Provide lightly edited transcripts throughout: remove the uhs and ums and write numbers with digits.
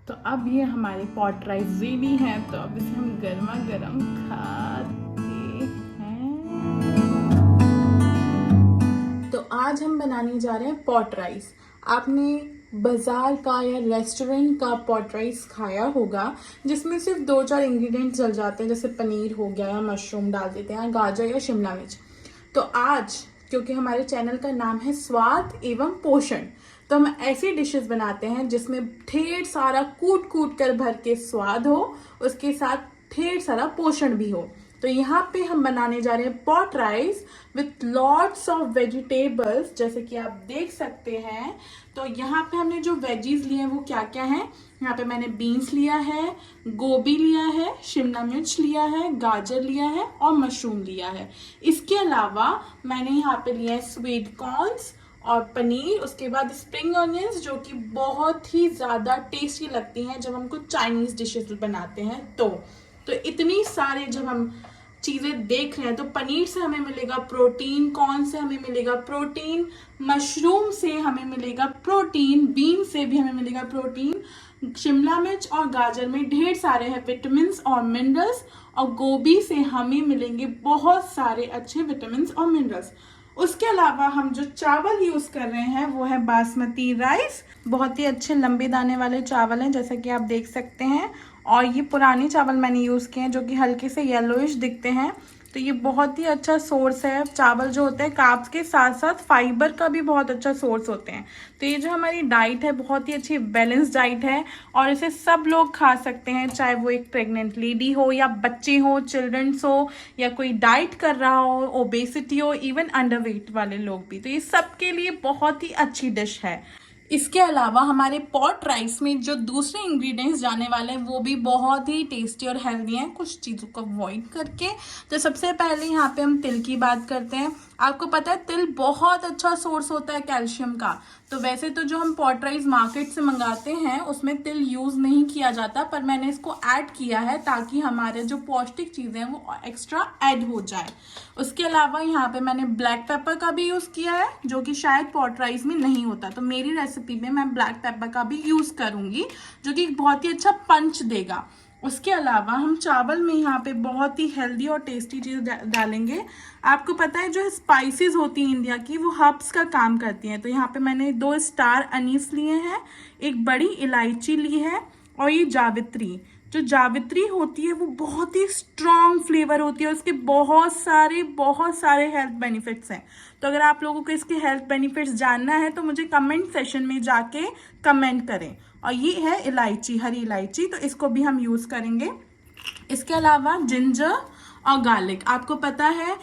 तो अब ये हमारे पॉट राइस रेडी हैं, तो अब इसे हम गर्मा गर्म खाते हैं। तो आज हम बनाने जा रहे हैं पॉट राइस। आपने बाजार का या रेस्टोरेंट का पॉट राइस खाया होगा जिसमें सिर्फ 2-4 इंग्रेडिएंट्स डल जाते हैं, जैसे पनीर हो गया या मशरूम डाल देते हैं, गाजर या शिमला मिर्च। तो आज क्योंकि हमारे चैनल का नाम है स्वाद एवं पोषण, तो हम ऐसी डिशेस बनाते हैं जिसमें ढेर सारा कूट कूट कर भर के स्वाद हो, उसके साथ ढेर सारा पोषण भी हो। तो यहाँ पे हम बनाने जा रहे हैं pot rice with lots of vegetables, जैसे कि आप देख सकते हैं। तो यहाँ पे हमने जो वेजीज लिए हैं वो क्या क्या हैं। यहाँ पे मैंने बीन्स लिया है, गोभी लिया है, शिमला मिर्च लिया है, गाजर लिया है और मशरूम लिया है। इसके अलावा मैंने यहाँ पे लिया है स्वीट कॉर्न्स और पनीर, उसके बाद स्प्रिंग ऑनियंस, जो कि बहुत ही ज़्यादा टेस्टी लगती हैं जब हम कुछ चाइनीज़ डिशेस बनाते हैं। तो इतनी सारे जब हम चीज़ें देख रहे हैं, तो पनीर से हमें मिलेगा प्रोटीन, कॉर्न से हमें मिलेगा प्रोटीन, मशरूम से हमें मिलेगा प्रोटीन, बीन से भी हमें मिलेगा प्रोटीन, शिमला मिर्च और गाजर में ढेर सारे हैं विटामिन और मिनरल्स, और गोभी से हमें मिलेंगे बहुत सारे अच्छे विटामिन और मिनरल्स। उसके अलावा हम जो चावल यूज़ कर रहे हैं वो है बासमती राइस। बहुत ही अच्छे लंबे दाने वाले चावल हैं, जैसा कि आप देख सकते हैं। और ये पुराने चावल मैंने यूज़ किए हैं जो कि हल्के से येलोइश दिखते हैं। तो ये बहुत ही अच्छा सोर्स है। चावल जो होते हैं कार्ब्स के साथ साथ फाइबर का भी बहुत अच्छा सोर्स होते हैं। तो ये जो हमारी डाइट है बहुत ही अच्छी बैलेंस डाइट है, और इसे सब लोग खा सकते हैं, चाहे वो एक प्रेग्नेंट लेडी हो या बच्चे हो, चिल्ड्रंस हो, या कोई डाइट कर रहा हो, ओबेसिटी हो, इवन अंडरवेट वाले लोग भी। तो ये सबके लिए बहुत ही अच्छी डिश है। इसके अलावा हमारे पॉट राइस में जो दूसरे इंग्रेडिएंट्स जाने वाले हैं वो भी बहुत ही टेस्टी और हेल्दी हैं, कुछ चीज़ों को अवॉइड करके। तो सबसे पहले यहाँ पे हम तिल की बात करते हैं। आपको पता है तिल बहुत अच्छा सोर्स होता है कैल्शियम का। तो वैसे तो जो हम पॉट राइस मार्केट से मंगाते हैं उसमें तिल यूज़ नहीं किया जाता, पर मैंने इसको ऐड किया है ताकि हमारे जो पौष्टिक चीज़ें हैं वो एक्स्ट्रा ऐड हो जाए। उसके अलावा यहाँ पे मैंने ब्लैक पेपर का भी यूज़ किया है, जो कि शायद पॉट राइस में नहीं होता। तो मेरी रेसिपी में मैं ब्लैक पेपर का भी यूज़ करूँगी, जो कि बहुत ही अच्छा पंच देगा। उसके अलावा हम चावल में यहाँ पे बहुत ही हेल्दी और टेस्टी चीज़ डालेंगे। आपको पता है जो स्पाइसेस होती हैं इंडिया की, वो हर्ब्स का काम करती हैं। तो यहाँ पे मैंने 2 स्टार अनीस लिए हैं, एक बड़ी इलायची ली है, और ये जावित्री। जो जावित्री होती है वो बहुत ही स्ट्रॉन्ग फ्लेवर होती है, उसके बहुत सारे हेल्थ बेनिफिट्स हैं। तो अगर आप लोगों को इसके हेल्थ बेनिफिट्स जानना है तो मुझे कमेंट सेशन में जाके कमेंट करें। और ये है इलायची, हरी इलायची, तो इसको भी हम यूज़ करेंगे। इसके अलावा जिंजर और गार्लिक। आपको पता है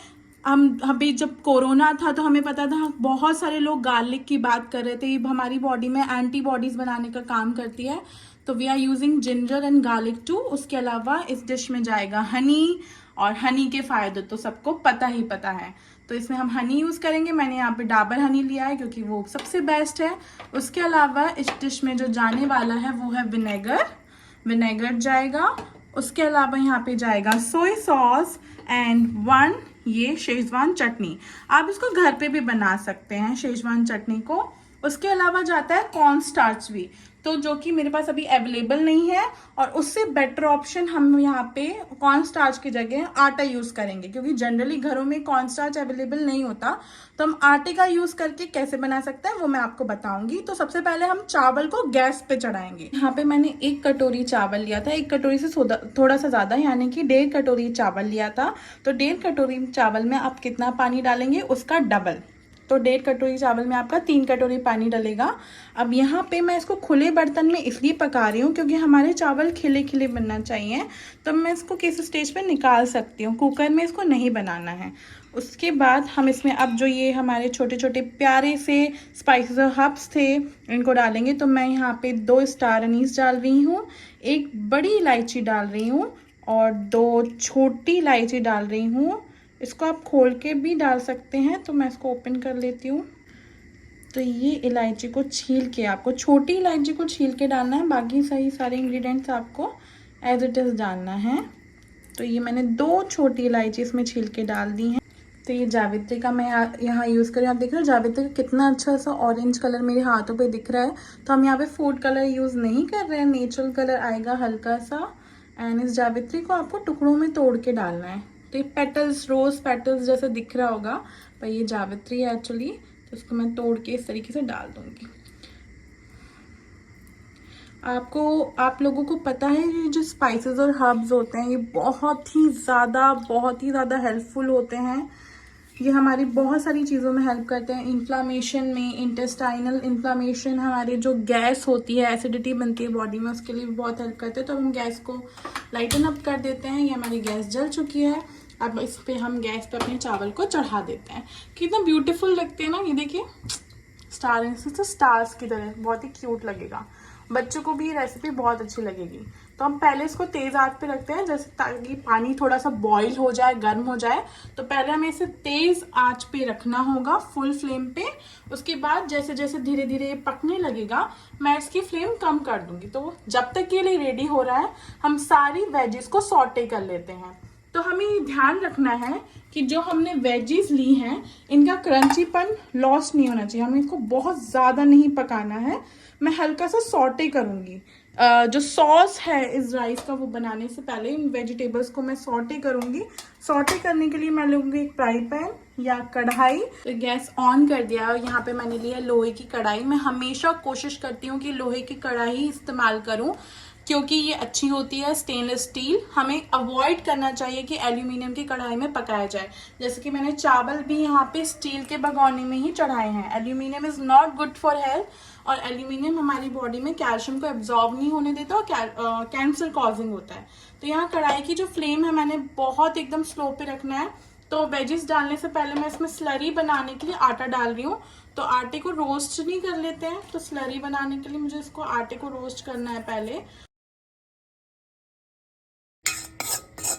हम अभी जब कोरोना था तो हमें पता था बहुत सारे लोग गार्लिक की बात कर रहे थे, ये हमारी बॉडी में एंटीबॉडीज़ बनाने का काम करती है। तो we are using ginger and garlic too. उसके अलावा इस डिश में जाएगा हनी, और हनी के फ़ायदे तो सबको पता है। तो इसमें हम हनी यूज़ करेंगे। मैंने यहाँ पे डाबर हनी लिया है क्योंकि वो सबसे बेस्ट है। उसके अलावा इस डिश में जो जाने वाला है वो है विनेगर जाएगा। उसके अलावा यहाँ पे जाएगा सोया सॉस एंड 1 ये शेजवान चटनी। आप इसको घर पे भी बना सकते हैं शेजवान चटनी को। उसके अलावा जाता है कॉर्न स्टार्च भी, तो जो कि मेरे पास अभी अवेलेबल नहीं है, और उससे बेटर ऑप्शन हम यहाँ पे कॉर्न स्टार्च की जगह आटा यूज़ करेंगे, क्योंकि जनरली घरों में कॉर्न स्टार्च अवेलेबल नहीं होता। तो हम आटे का यूज़ करके कैसे बना सकते हैं वो मैं आपको बताऊंगी। तो सबसे पहले हम चावल को गैस पे चढ़ाएंगे। यहाँ पे मैंने 1 कटोरी चावल लिया था, 1 कटोरी से थोड़ा सा ज़्यादा, यानी कि 1.5 कटोरी चावल लिया था। तो 1.5 कटोरी चावल में आप कितना पानी डालेंगे उसका डबल। तो 1.5 कटोरी चावल में आपका 3 कटोरी पानी डलेगा। अब यहाँ पे मैं इसको खुले बर्तन में इसलिए पका रही हूँ क्योंकि हमारे चावल खिले खिले बनना चाहिए। तो मैं इसको किस स्टेज पे निकाल सकती हूँ, कुकर में इसको नहीं बनाना है। उसके बाद हम इसमें अब जो ये हमारे छोटे छोटे प्यारे से स्पाइसेस और हर्ब्स थे इनको डालेंगे। तो मैं यहाँ पे 2 स्टार अनीस डाल रही हूँ, 1 बड़ी इलायची डाल रही हूँ, और 2 छोटी इलायची डाल रही हूँ। इसको आप खोल के भी डाल सकते हैं, तो मैं इसको ओपन कर लेती हूँ। तो ये इलायची को छील के, आपको छोटी इलायची को छील के डालना है, बाकी सही सारे इंग्रेडिएंट्स आपको एज इट इज़ डालना है। तो ये मैंने 2 छोटी इलायची इसमें छील के डाल दी हैं। तो ये जावित्री का मैं यहाँ यूज़ कर रही हूँ। आप देख रहे हो जावित्री का कितना अच्छा सा ऑरेंज कलर मेरे हाथों पे दिख रहा है। तो हम यहाँ पे फूड कलर यूज़ नहीं कर रहे हैं, नेचुरल कलर आएगा हल्का सा। एंड इस जावित्री को आपको टुकड़ों में तोड़ के डालना है। तो ये पेटल्स, रोज़ पेटल्स जैसे दिख रहा होगा, पर ये जावित्री है एक्चुअली। तो इसको मैं तोड़ के इस तरीके से डाल दूँगी। आप लोगों को पता है ये जो स्पाइसेस और हर्ब्स होते हैं ये बहुत ही ज़्यादा हेल्पफुल होते हैं। ये हमारी बहुत सारी चीज़ों में हेल्प करते हैं। इन्फ्लामेशन में, इंटेस्टाइनल इन्फ्लामेशन, हमारी जो गैस होती है, एसिडिटी बनती है बॉडी में, उसके लिए भी बहुत हेल्प करते हैं। तो हम गैस को लाइटन अप कर देते हैं। ये हमारी गैस जल चुकी है। अब इस पे हम गैस पे अपने चावल को चढ़ा देते हैं। कितना ब्यूटीफुल लगते हैं ना, ये देखिए स्टार्स की तरह, बहुत ही क्यूट लगेगा। बच्चों को भी ये रेसिपी बहुत अच्छी लगेगी। तो हम पहले इसको तेज आंच पे रखते हैं, जैसे ताकि पानी थोड़ा सा बॉईल हो जाए, गर्म हो जाए। तो पहले हमें इसे तेज आंच पे रखना होगा, फुल फ्लेम पे। उसके बाद जैसे जैसे धीरे धीरे पकने लगेगा, मैं इसकी फ्लेम कम कर दूंगी। तो जब तक ये लिए रेडी हो रहा है, हम सारी वेजिस को सॉटे कर लेते हैं। तो हमें ये ध्यान रखना है कि जो हमने वेजीज ली हैं इनका क्रंचीपन लॉस नहीं होना चाहिए। हमें इसको बहुत ज़्यादा नहीं पकाना है। मैं हल्का सा सॉटे करूँगी। जो सॉस है इस राइस का, वो बनाने से पहले इन वेजिटेबल्स को मैं सॉटे करूँगी। सॉटे करने के लिए मैं लूँगी एक फ्राई पैन या कढ़ाई। तो गैस ऑन कर दिया और यहाँ पे मैंने लिया लोहे की कढ़ाई। मैं हमेशा कोशिश करती हूँ कि लोहे की कढ़ाई इस्तेमाल करूँ, क्योंकि ये अच्छी होती है। स्टेनलेस स्टील हमें अवॉइड करना चाहिए कि एल्यूमिनियम की कढ़ाई में पकाया जाए। जैसे कि मैंने चावल भी यहाँ पे स्टील के भगोने में ही चढ़ाए हैं। Aluminium is not good for health, और एल्यूमिनियम हमारी बॉडी में कैल्शियम को एब्जॉर्ब नहीं होने देता और कैंसर कॉजिंग होता है। तो यहाँ कढ़ाई की जो फ्लेम है मैंने बहुत एकदम स्लो पे रखना है। तो वेजिस डालने से पहले मैं इसमें स्लरी बनाने के लिए आटा डाल रही हूँ। तो आटे को रोस्ट नहीं कर लेते हैं, तो स्लरी बनाने के लिए मुझे इसको आटे को रोस्ट करना है पहले।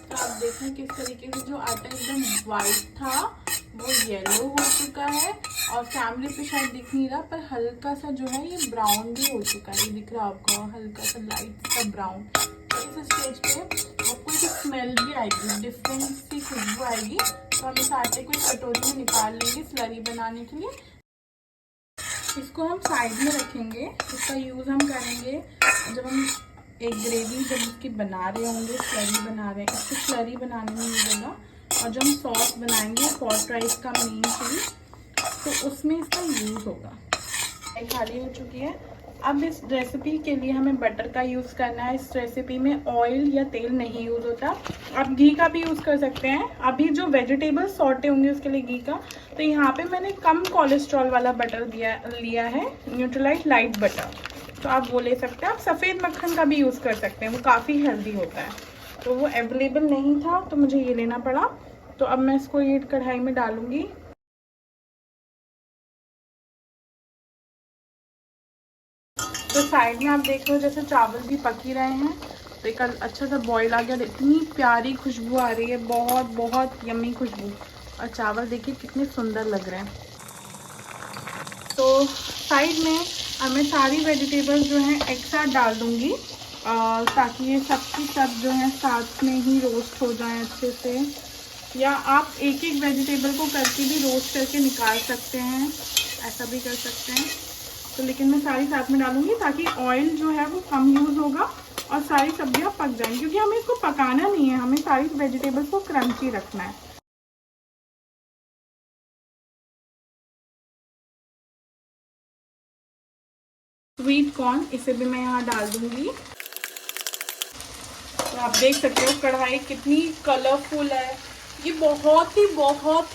तो आप देखें किस तरीके से जो आटा एकदम वाइट था वो येलो हो चुका है, और कैमरे पे शायद दिख नहीं रहा पर हल्का सा जो है ये ब्राउन भी हो चुका है। ये दिख रहा है आपको, हल्का सा लाइट सा ब्राउन। तो इस स्टेज पे आपको एक स्मेल भी आएगी, डिफरेंट सी खुशबू आएगी। तो हम इस आटे को एक कटोरी में निकाल लेंगे स्लरी बनाने के लिए। इसको हम साइड में रखेंगे। इसका यूज़ हम करेंगे जब हम एक ग्रेवी जब इसकी बना रहे होंगे, स्लरी बना रहे हैं, इसको स्लरी बनाने में मिलेगा। और जब हम सॉस बनाएंगे पॉट राइस का मेन चीज़, तो उसमें इसका यूज़ होगा। खाली हो चुकी है। अब इस रेसिपी के लिए हमें बटर का यूज़ करना है। इस रेसिपी में ऑयल या तेल नहीं यूज़ होता। आप घी का भी यूज़ कर सकते हैं। अभी जो वेजिटेबल्स सॉटे होंगे उसके लिए घी का, तो यहाँ पे मैंने कम कोलेस्ट्रॉल वाला बटर लिया है, न्यूट्रलाइट लाइट बटर। तो आप वो ले सकते हैं। आप सफ़ेद मक्खन का भी यूज़ कर सकते हैं, वो काफ़ी हेल्दी होता है। तो वो अवेलेबल नहीं था तो मुझे ये लेना पड़ा। तो अब मैं इसको ये कढ़ाई में डालूंगी। तो साइड में आप देख रहे हो जैसे चावल भी पक ही रहे हैं। तो एक अच्छा सा बॉईल आ गया। इतनी प्यारी खुशबू आ रही है, बहुत बहुत यम्मी खुशबू। और चावल देखिए कितने सुंदर लग रहे हैं। तो साइड में अब मैं सारी वेजिटेबल्स जो हैं एक साथ डाल दूँगी, ताकि ये सबकी सब जो है साथ में ही रोस्ट हो जाए अच्छे से। या आप एक एक वेजिटेबल को करके भी रोस्ट करके निकाल सकते हैं, ऐसा भी कर सकते हैं। तो लेकिन मैं सारी साथ में डालूंगी ताकि ऑयल जो है वो कम यूज़ होगा और सारी सब्जियां पक जाएंगी, क्योंकि हमें इसको पकाना नहीं है, हमें सारी वेजिटेबल्स को क्रंची रखना है। स्वीट कॉर्न, इसे भी मैं यहाँ डाल दूंगी। तो आप देख सकते हो कढ़ाई कितनी कलरफुल है। ये बहुत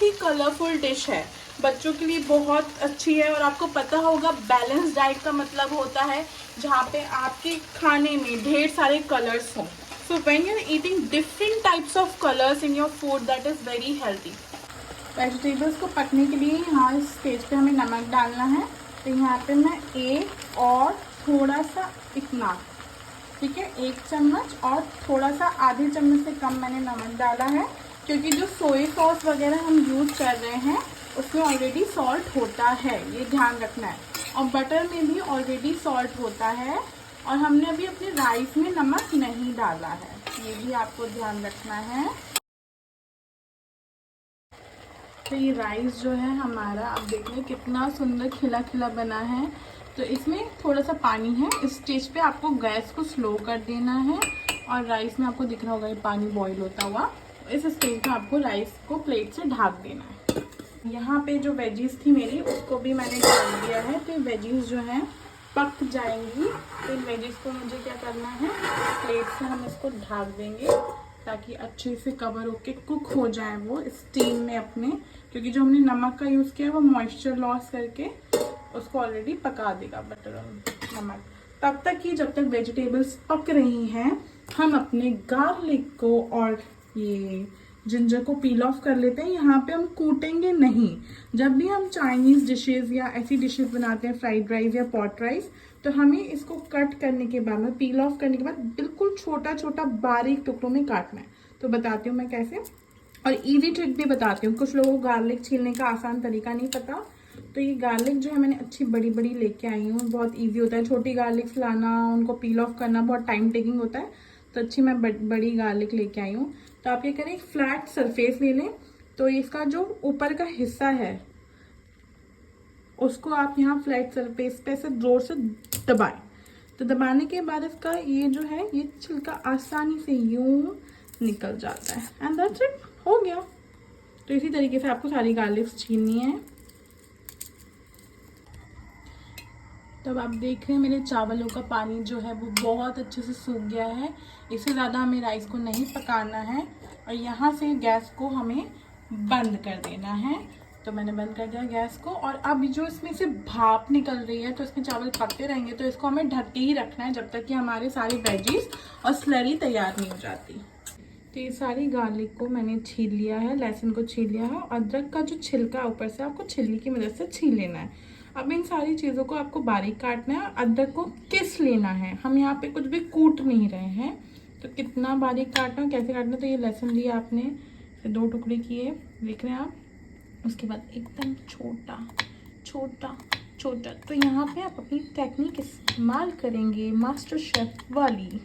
ही कलरफुल डिश है, बच्चों के लिए बहुत अच्छी है। और आपको पता होगा बैलेंस डाइट का मतलब होता है जहाँ पे आपके खाने में ढेर सारे कलर्स हों। So when you are eating different types of colours in your food, that is very healthy. Vegetables को पकने के लिए यहाँ इस स्टेज पे हमें नमक डालना है। तो यहाँ पे मैं एक और थोड़ा सा इतना, ठीक है, 1 चम्मच और थोड़ा सा आधे चम्मच से कम मैंने नमक डाला है, क्योंकि जो सोया सॉस वगैरह हम यूज़ कर रहे हैं उसमें ऑलरेडी सॉल्ट होता है, ये ध्यान रखना है। और बटर में भी ऑलरेडी सॉल्ट होता है, और हमने अभी अपने राइस में नमक नहीं डाला है, ये भी आपको ध्यान रखना है। तो ये राइस जो है हमारा, आप देख रहे हैं कितना सुंदर खिला खिला बना है। तो इसमें थोड़ा सा पानी है। इस स्टेज पे आपको गैस को स्लो कर देना है और राइस में आपको दिख रहा होगा ये पानी बॉईल होता हुआ। इस स्टेज में आपको राइस को प्लेट से ढक देना है। यहाँ पे जो वेजीज थी मेरी, उसको भी मैंने डाल दिया है। तो वेजीज जो है पक जाएंगी। तो इन वेजीज को मुझे क्या करना है, प्लेट से हम इसको ढक देंगे ताकि अच्छे से कवर होके कुक हो जाए वो स्टीम में अपने, क्योंकि जो हमने नमक का यूज़ किया है वो मॉइस्चर लॉस करके उसको ऑलरेडी पका देगा बटर और नमक। तब तक कि जब तक वेजिटेबल्स पक रही हैं, हम अपने गार्लिक को और ये जिंजर को पील ऑफ कर लेते हैं। यहाँ पे हम कूटेंगे नहीं। जब भी हम चाइनीज़ डिशेज़ या ऐसी डिशेज़ बनाते हैं, फ्राइड राइस या पॉट राइस, तो हमें इसको कट करने के बाद में, पील ऑफ करने के बाद बिल्कुल छोटा छोटा बारीक टुकड़ों में काटना है। तो बताती हूँ मैं कैसे, और इजी ट्रिक भी बताती हूँ। कुछ लोगों को गार्लिक छीलने का आसान तरीका नहीं पता, तो ये गार्लिक जो है मैंने अच्छी बड़ी बड़ी लेके आई हूँ। बहुत ईजी होता है। छोटी गार्लिक्स लाना, उनको पील ऑफ करना बहुत टाइम टेकिंग होता है, तो अच्छी मैं बड़ी गार्लिक लेके आई हूँ। तो आप ये करें, एक फ्लैट सरफेस ले लें। तो इसका जो ऊपर का हिस्सा है उसको आप यहाँ फ्लैट सरफेस पे से जोर से दबाएं। तो दबाने के बाद इसका ये जो है ये छिलका आसानी से यूं निकल जाता है। एंड दैट्स इट, हो गया। तो इसी तरीके से आपको सारी गार्लिक्स छीलनी है। तब आप देख रहे हैं मेरे चावलों का पानी जो है वो बहुत अच्छे से सूख गया है। इससे ज़्यादा हमें राइस को नहीं पकाना है और यहाँ से गैस को हमें बंद कर देना है। तो मैंने बंद कर दिया गैस को। और अब जो इसमें से भाप निकल रही है, तो इसमें चावल पकते रहेंगे। तो इसको हमें ढक के ही रखना है जब तक कि हमारे सारे वेजीज और स्लरी तैयार नहीं हो जाती। तो ये सारी गार्लिक को मैंने छील लिया है, लहसुन को छील लिया है, अदरक का जो छिलका ऊपर से आपको छिलनी की मदद से छील लेना है। अब इन सारी चीज़ों को आपको बारीक काटना है। अदरक को किस लेना है, हम यहाँ पे कुछ भी कूट नहीं रहे हैं। तो कितना बारीक काटना, कैसे काटना, तो ये लहसुन लिया आपने, फिर 2 टुकड़े किए, देख रहे हैं आप। उसके बाद एकदम छोटा छोटा छोटा। तो यहाँ पे आप अपनी टेक्निक इस्तेमाल करेंगे मास्टर शेफ वाली।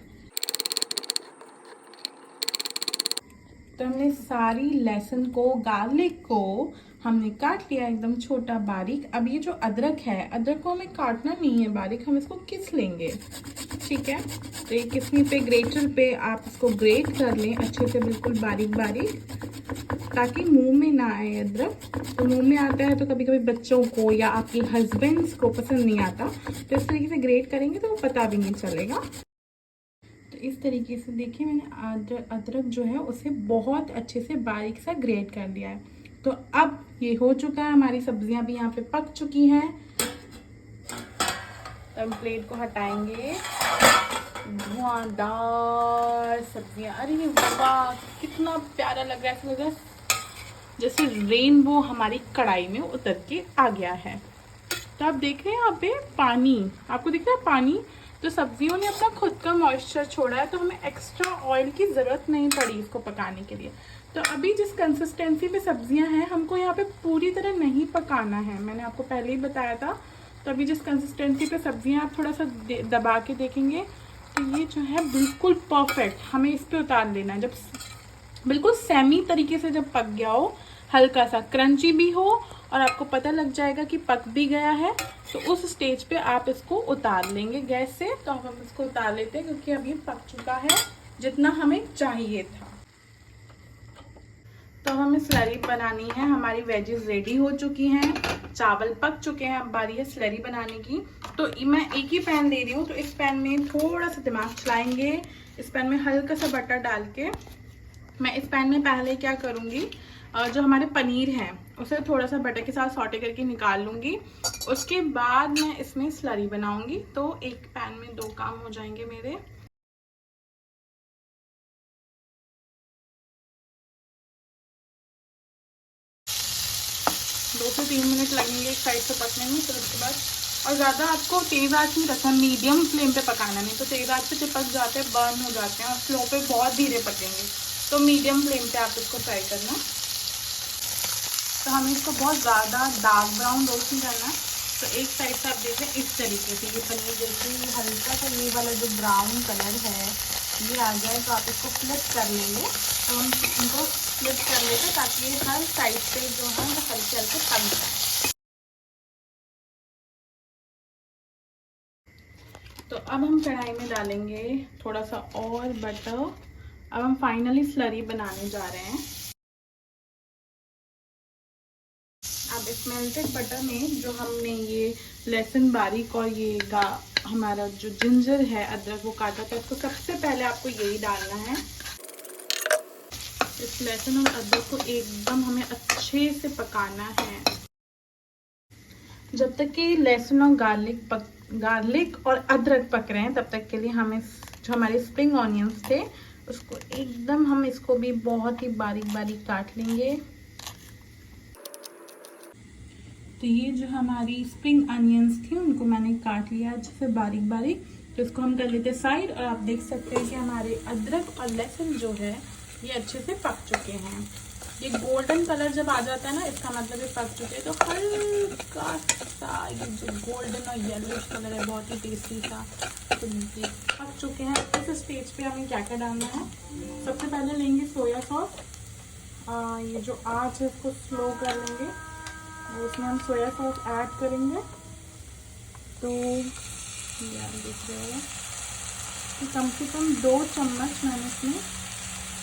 तो हमने सारी लहसुन को, गार्लिक को हमने काट लिया एकदम छोटा बारीक। अब ये जो अदरक है, अदरक को हमें काटना नहीं है बारीक, हम इसको किस लेंगे, ठीक है। तो ये किसनी पे, ग्रेटर पे आप इसको ग्रेट कर लें अच्छे से, बिल्कुल बारीक बारीक, ताकि मुंह में ना आए अदरक। तो मुंह में आता है तो कभी कभी बच्चों को या आपके हस्बैंड्स को पसंद नहीं आता, तो इस तरीके से ग्रेट करेंगे तो वो पता भी नहीं चलेगा। तो इस तरीके से देखिए मैंने अदरक जो है उसे बहुत अच्छे से बारीक सा ग्रेट कर लिया है। तो अब ये हो चुका है, हमारी सब्जियां भी यहाँ पे पक चुकी हैं। तो हम प्लेट को हटाएंगे। धुआंधार सब्जियां, अरे वाह कितना प्यारा लग रहा है, ऐसा लग रहा है जैसे रेनबो हमारी कढ़ाई में उतर के आ गया है। तो आप देख रहे हैं यहाँ पे पानी, आपको दिख रहा है पानी। तो सब्जियों ने अपना खुद का मॉइस्चर छोड़ा है, तो हमें एक्स्ट्रा ऑयल की ज़रूरत नहीं पड़ी इसको पकाने के लिए। तो अभी जिस कंसिस्टेंसी पे सब्जियां हैं, हमको यहाँ पे पूरी तरह नहीं पकाना है, मैंने आपको पहले ही बताया था। तो अभी जिस कंसिस्टेंसी पे सब्जियां, आप थोड़ा सा दबा के देखेंगे तो ये जो है बिल्कुल परफेक्ट, हमें इस पे उतार लेना है। जब बिल्कुल सेमी तरीके से जब पक गया हो, हल्का सा क्रंची भी हो और आपको पता लग जाएगा कि पक भी गया है, तो उस स्टेज पे आप इसको उतार लेंगे गैस से। तो हम इसको उतार लेते हैं क्योंकि अब ये पक चुका है जितना हमें चाहिए था। तो हमें स्लरी बनानी है। हमारी वेजेस रेडी हो चुकी हैं, चावल पक चुके हैं, अब बारी है स्लरी बनाने की। तो मैं एक ही पैन ले रही हूँ, तो इस पैन में थोड़ा सा दिमाग चलाएंगे। इस पैन में हल्का सा बटर डाल के मैं इस पैन में पहले क्या करूँगी, जो हमारे पनीर है उसे थोड़ा सा बटर के साथ सॉटे करके निकाल लूँगी। उसके बाद मैं इसमें स्लरी बनाऊँगी। तो एक पैन में 2 काम हो जाएंगे मेरे। 2 से 3 मिनट लगेंगे एक साइड से पकने में। फिर उसके बाद, और ज़्यादा आपको तेज़ आंच नहीं रखना, मीडियम फ्लेम पे पकाना, नहीं तो तेज़ आंच पे चिपक जाते हैं, बर्न हो जाते हैं, और स्लो पे बहुत धीरे पकेंगे। तो मीडियम फ्लेम पे आप इसको फ्राई करना। तो हमें इसको बहुत ज़्यादा डार्क ब्राउन रोस्ट नहीं करना। तो एक साइड से आप देखें इस तरीके से, ये पनीर जैसे हल्का सा ये वाला जो ब्राउन कलर है ये आ जाए तो आप इसको फ्लिप कर लेंगे। तो हम इनको फ्लिप कर लेते ताकि ये हर साइड पे जो है वो हल्के हल्के पक जाए। तो अब हम कढ़ाई में डालेंगे थोड़ा सा और बटर। अब हम फाइनली स्लरी बनाने जा रहे हैं। अब इस मेल्टेड बटर में जो हमने ये लहसुन बारीक और ये हमारा जो जिंजर है, अदरक, वो काटा था, इसको सबसे पहले आपको यही डालना है। इस लहसुन और अदरक को एकदम हमें अच्छे से पकाना है जब तक कि लहसुन और गार्लिक और अदरक पक रहे हैं। तब तक के लिए हमें जो हमारे स्प्रिंग ऑनियंस थे उसको एकदम हम इसको भी बहुत ही बारीक बारीक काट लेंगे। तो ये जो हमारी स्प्रिंग अनियंस थी उनको मैंने काट लिया अच्छे से बारीक बारीक। तो इसको हम कर लेते साइड। और आप देख सकते हैं कि हमारे अदरक और लहसुन जो है ये अच्छे से पक चुके हैं। ये गोल्डन कलर जब आ जाता है ना, इसका मतलब ये पक चुके हैं। तो हल्का सा ये जो गोल्डन और येलोइश कलर है, बहुत ही टेस्टी सा, तो ये पक चुके हैं। इस स्टेज पे हमें क्या क्या डालना है, सबसे पहले लेंगे सोया सॉस। ये जो आँच है इसको स्लो कर लेंगे और उसमें हम सोया सॉस ऐड करेंगे। तो ये आप देख रहे हो कि कम से कम 2 चम्मच मैंने इसमें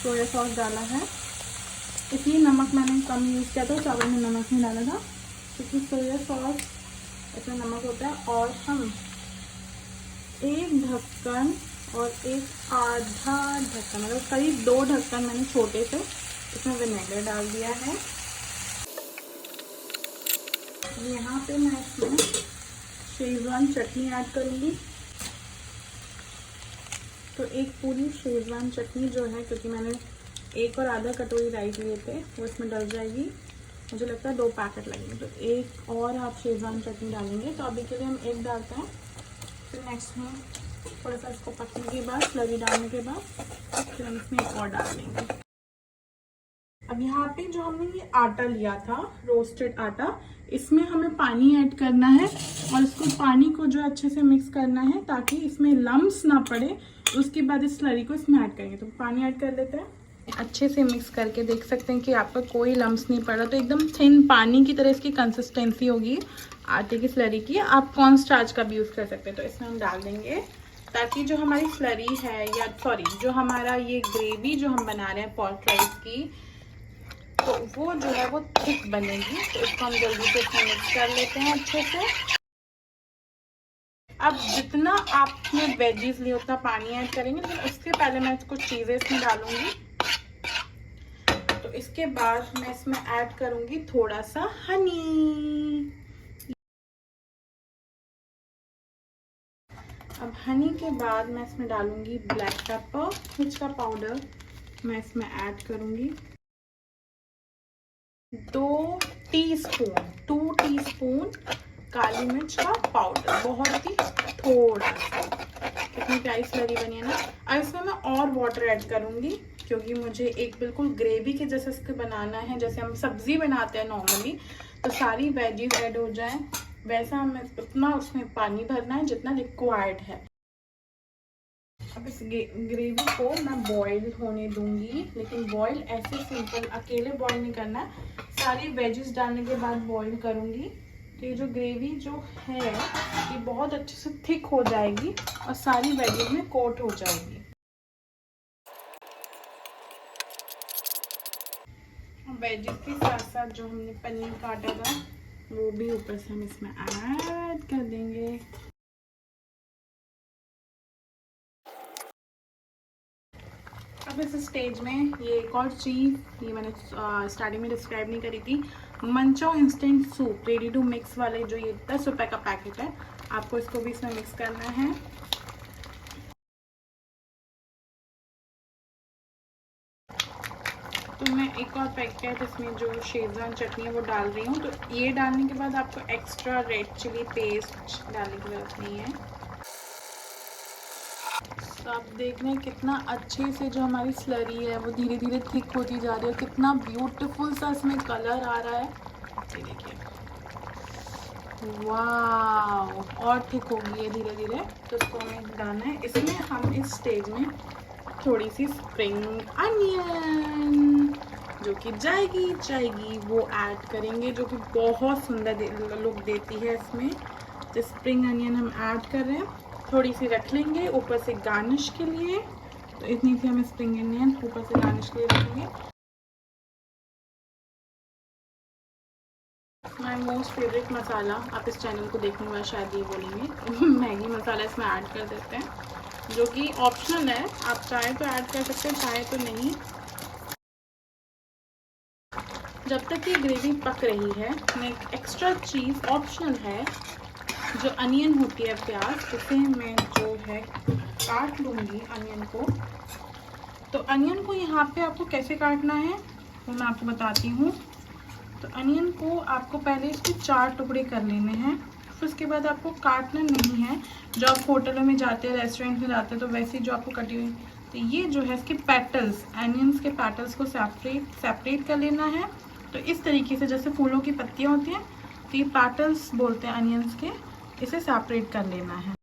सोया सॉस डाला है। इसलिए नमक मैंने कम यूज़ किया था, चावल में नमक नहीं डाला था, क्योंकि सोया सॉस ऐसा नमक होता है। और हम 1 ढक्कन और 1 आधा ढक्कन, मतलब करीब 2 ढक्कन मैंने छोटे से इसमें विनेगर डाल दिया है। यहाँ पे मैं इसमें शेजवान चटनी ऐड करूँगी। तो एक पूरी शेजवान चटनी जो है, क्योंकि मैंने 1 और आधा कटोरी राइस लिए थे, वो इसमें डल जाएगी। मुझे लगता है 2 पैकेट लगेंगे, तो 1 और आप शेजवान चटनी डालेंगे। तो अभी के लिए हम 1 डालते हैं। फिर नेक्स्ट में थोड़ा सा इसको पकने के बाद, स्लरी डालने के बाद फिर हम इसमें 1 और डाल देंगे। अब यहाँ पे जो हमने ये आटा लिया था, रोस्टेड आटा, इसमें हमें पानी ऐड करना है और इसको पानी को जो अच्छे से मिक्स करना है ताकि इसमें लम्स ना पड़े। उसके बाद इस स्लरी को इसमें ऐड करेंगे। तो पानी ऐड कर लेते हैं। अच्छे से मिक्स करके देख सकते हैं कि आपका कोई लम्स नहीं पड़ रहा। तो एकदम थिन पानी की तरह इसकी कंसिस्टेंसी होगी आटे की स्लरी की। आप कॉर्न स्टार्च का भी यूज़ कर सकते हैं। तो इसमें हम डाल देंगे ताकि जो हमारी स्लरी है, या सॉरी जो हमारा ये ग्रेवी जो हम बना रहे हैं पॉट राइस की, तो वो जो है वो थिक बनेगी। तो इसको हम जल्दी से इसमें मिक्स कर लेते हैं अच्छे से। अब जितना आपने वेजीज लिए उतना पानी ऐड करेंगे, लेकिन उसके पहले मैं कुछ चीज़ें इसमें डालूंगी। तो इसके बाद मैं इसमें ऐड करूंगी थोड़ा सा हनी। अब हनी के बाद मैं इसमें डालूंगी ब्लैक पेपर, मिर्च का पाउडर मैं इसमें ऐड करूंगी। 2 टीस्पून काली मिर्च का पाउडर, बहुत ही थोड़ा सा। कितनी प्यारी स्लरी बनी है ना। अब इसमें मैं और वाटर ऐड करूंगी, क्योंकि मुझे एक बिल्कुल ग्रेवी के जैसे इसको बनाना है, जैसे हम सब्जी बनाते हैं नॉर्मली। तो सारी वेजीज ऐड हो जाए, वैसा हमें उतना उसमें पानी भरना है जितना रिक्वायर्ड है। अब इस ग्रेवी को मैं बॉईल होने दूंगी, लेकिन बॉईल ऐसे सिंपल अकेले बॉईल नहीं करना है, सारी वेजेस डालने के बाद बॉईल करूंगी। तो ये जो ग्रेवी जो है ये बहुत अच्छे से थिक हो जाएगी और सारी वेजेस में कोट हो जाएगी। वेजेस के साथ साथ जो हमने पनीर काटा था वो भी ऊपर से हम इसमें ऐड कर देंगे। अब इस स्टेज में ये एक और चीज़, ये मैंने स्टार्टिंग में डिस्क्राइब नहीं करी थी, manchow instant soup ready to mix वाले, जो ये 10 रुपये का पैकेट है, आपको इसको भी इसमें मिक्स करना है। तो मैं एक और पैकेट इसमें जो शेजवान चटनी है वो डाल रही हूँ। तो ये डालने के बाद आपको एक्स्ट्रा रेड चिली पेस्ट डालने की जरूरत नहीं है। तो आप देख रहे हैं कितना अच्छे से जो हमारी स्लरी है वो धीरे धीरे थिक होती जा रही है। कितना ब्यूटीफुल सा इसमें कलर आ रहा है, ये देखिए, वाह, और थिक होगी है धीरे धीरे। तो इसको हमें डालना है। इसमें हम इस स्टेज में थोड़ी सी स्प्रिंग अनियन जो कि जाएगी वो ऐड करेंगे, जो कि बहुत सुंदर लुक देती है इसमें। तो स्प्रिंग अनियन हम ऐड कर रहे हैं, थोड़ी सी रख लेंगे ऊपर से गार्निश के लिए। तो इतनी सी हम स्प्रिंग अनियन ऊपर से गार्निश के लिए रखेंगे। माय मोस्ट फेवरेट मसाला, आप इस चैनल को देखने के बाद शायद ये बोलेंगे मैगी मसाला इसमें ऐड कर देते हैं, जो कि ऑप्शनल है, आप चाहे तो ऐड कर सकते हैं, चाहे तो नहीं। जब तक ये ग्रेवी पक रही है, मैं एक्स्ट्रा चीज़ ऑप्शनल है, जो अनियन होती है प्याज, उसे मैं जो है काट लूँगी अनियन को। तो अनियन को यहाँ पे आपको कैसे काटना है वो मैं आपको बताती हूँ। तो अनियन को आपको पहले इसके 4 टुकड़े कर लेने हैं, फिर उसके बाद आपको काटना नहीं है। जो आप होटलों में जाते हैं, रेस्टोरेंट में जाते हैं, तो वैसे जो आपको कटी हुई, तो ये जो है इसके पेटल्स, अनियंस के पेटल्स को सेपरेट कर लेना है। तो इस तरीके से जैसे फूलों की पत्तियाँ होती हैं, तो ये पेटल्स बोलते हैं अनियंस के, इसे सेपरेट कर लेना है।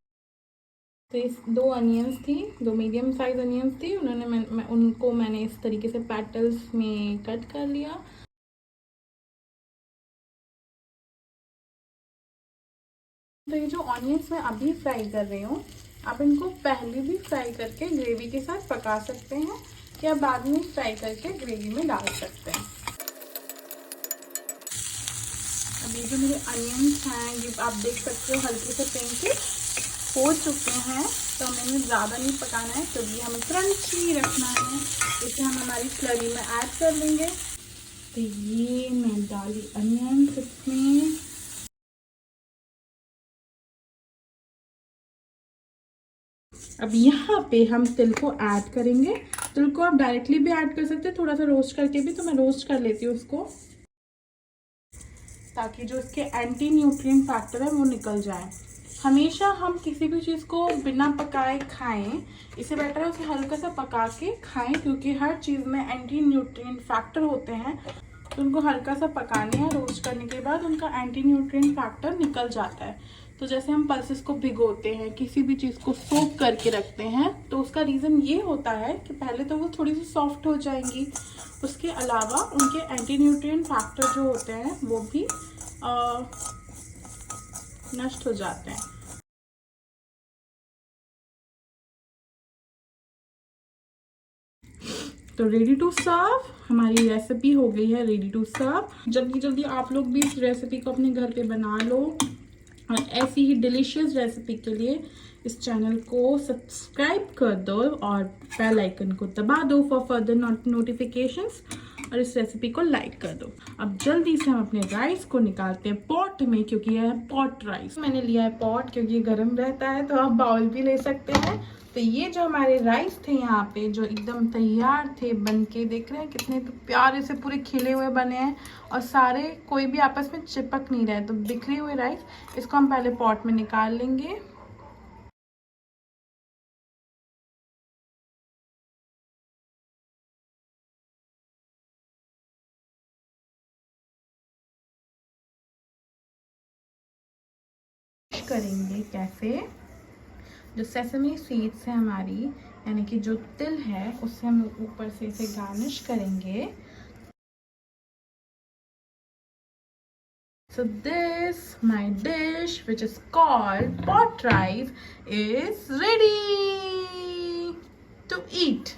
तो इस 2 अनियंस थी, 2 मीडियम साइज अनियंस थी, उनको मैंने इस तरीके से पेटल्स में कट कर लिया। तो ये जो ऑनियंस मैं अभी फ्राई कर रही हूँ, आप इनको पहले भी फ्राई करके ग्रेवी के साथ पका सकते हैं, या बाद में फ्राई करके ग्रेवी में डाल सकते हैं। अब ये जो मेरे अनियंस हैं, ये आप देख सकते हो हल्के से पिंक हो चुके हैं। तो मैंने ज़्यादा नहीं पकाना है, क्योंकि हमें क्रंची रखना है। इसे हम हमारी स्लरी में ऐड कर लेंगे। तो ये मैं डाली अनियंस इसमें। अब यहाँ पे हम तिल को ऐड करेंगे। तिल को आप डायरेक्टली भी ऐड कर सकते हैं, थोड़ा सा रोस्ट करके भी। तो मैं रोस्ट कर लेती हूँ उसको, ताकि जो इसके एंटी न्यूट्रिएंट फैक्टर है वो निकल जाए। हमेशा हम किसी भी चीज़ को बिना पकाए खाएं, इससे बेटर है उसे हल्का सा पका के खाएं, क्योंकि हर चीज़ में एंटी न्यूट्रिएंट फैक्टर होते हैं। तो उनको हल्का सा पकाने हैं, रोस्ट करने के बाद उनका एंटी न्यूट्रिएंट फैक्टर निकल जाता है। तो जैसे हम पल्सेस को भिगोते हैं, किसी भी चीज़ को सोक करके रखते हैं, तो उसका रीज़न ये होता है कि पहले तो वो थोड़ी सी सॉफ्ट हो जाएंगी, उसके अलावा उनके एंटी न्यूट्रिएंट फैक्टर जो होते हैं वो भी नष्ट हो जाते हैं। तो रेडी टू सर्व, हमारी रेसिपी हो गई है रेडी टू सर्व। जल्दी जल्दी आप लोग भी इस रेसिपी को अपने घर पे बना लो, और ऐसी ही डिलीशियस रेसिपी के लिए इस चैनल को सब्सक्राइब कर दो और बेल आइकन को दबा दो फॉर फर्दर नोटिफिकेशंस, और इस रेसिपी को लाइक कर दो। अब जल्दी से हम अपने राइस को निकालते हैं पॉट में, क्योंकि यह है पॉट राइस। मैंने लिया है पॉट, क्योंकि ये गर्म रहता है। तो आप बाउल भी ले सकते हैं। तो ये जो हमारे राइस थे यहाँ पे, जो एकदम तैयार थे बन के, देख रहे हैं कितने प्यारे से पूरे खिले हुए बने हैं, और सारे कोई भी आपस में चिपक नहीं रहे। तो बिखरे हुए राइस, इसको हम पहले पॉट में निकाल लेंगे। करेंगे कैसे, जो सेसमी सीड्स है हमारी, यानी कि जो तिल है, उससे हम ऊपर से इसे गार्निश करेंगे। So this, my dish, which is called pot rice, is ready to eat.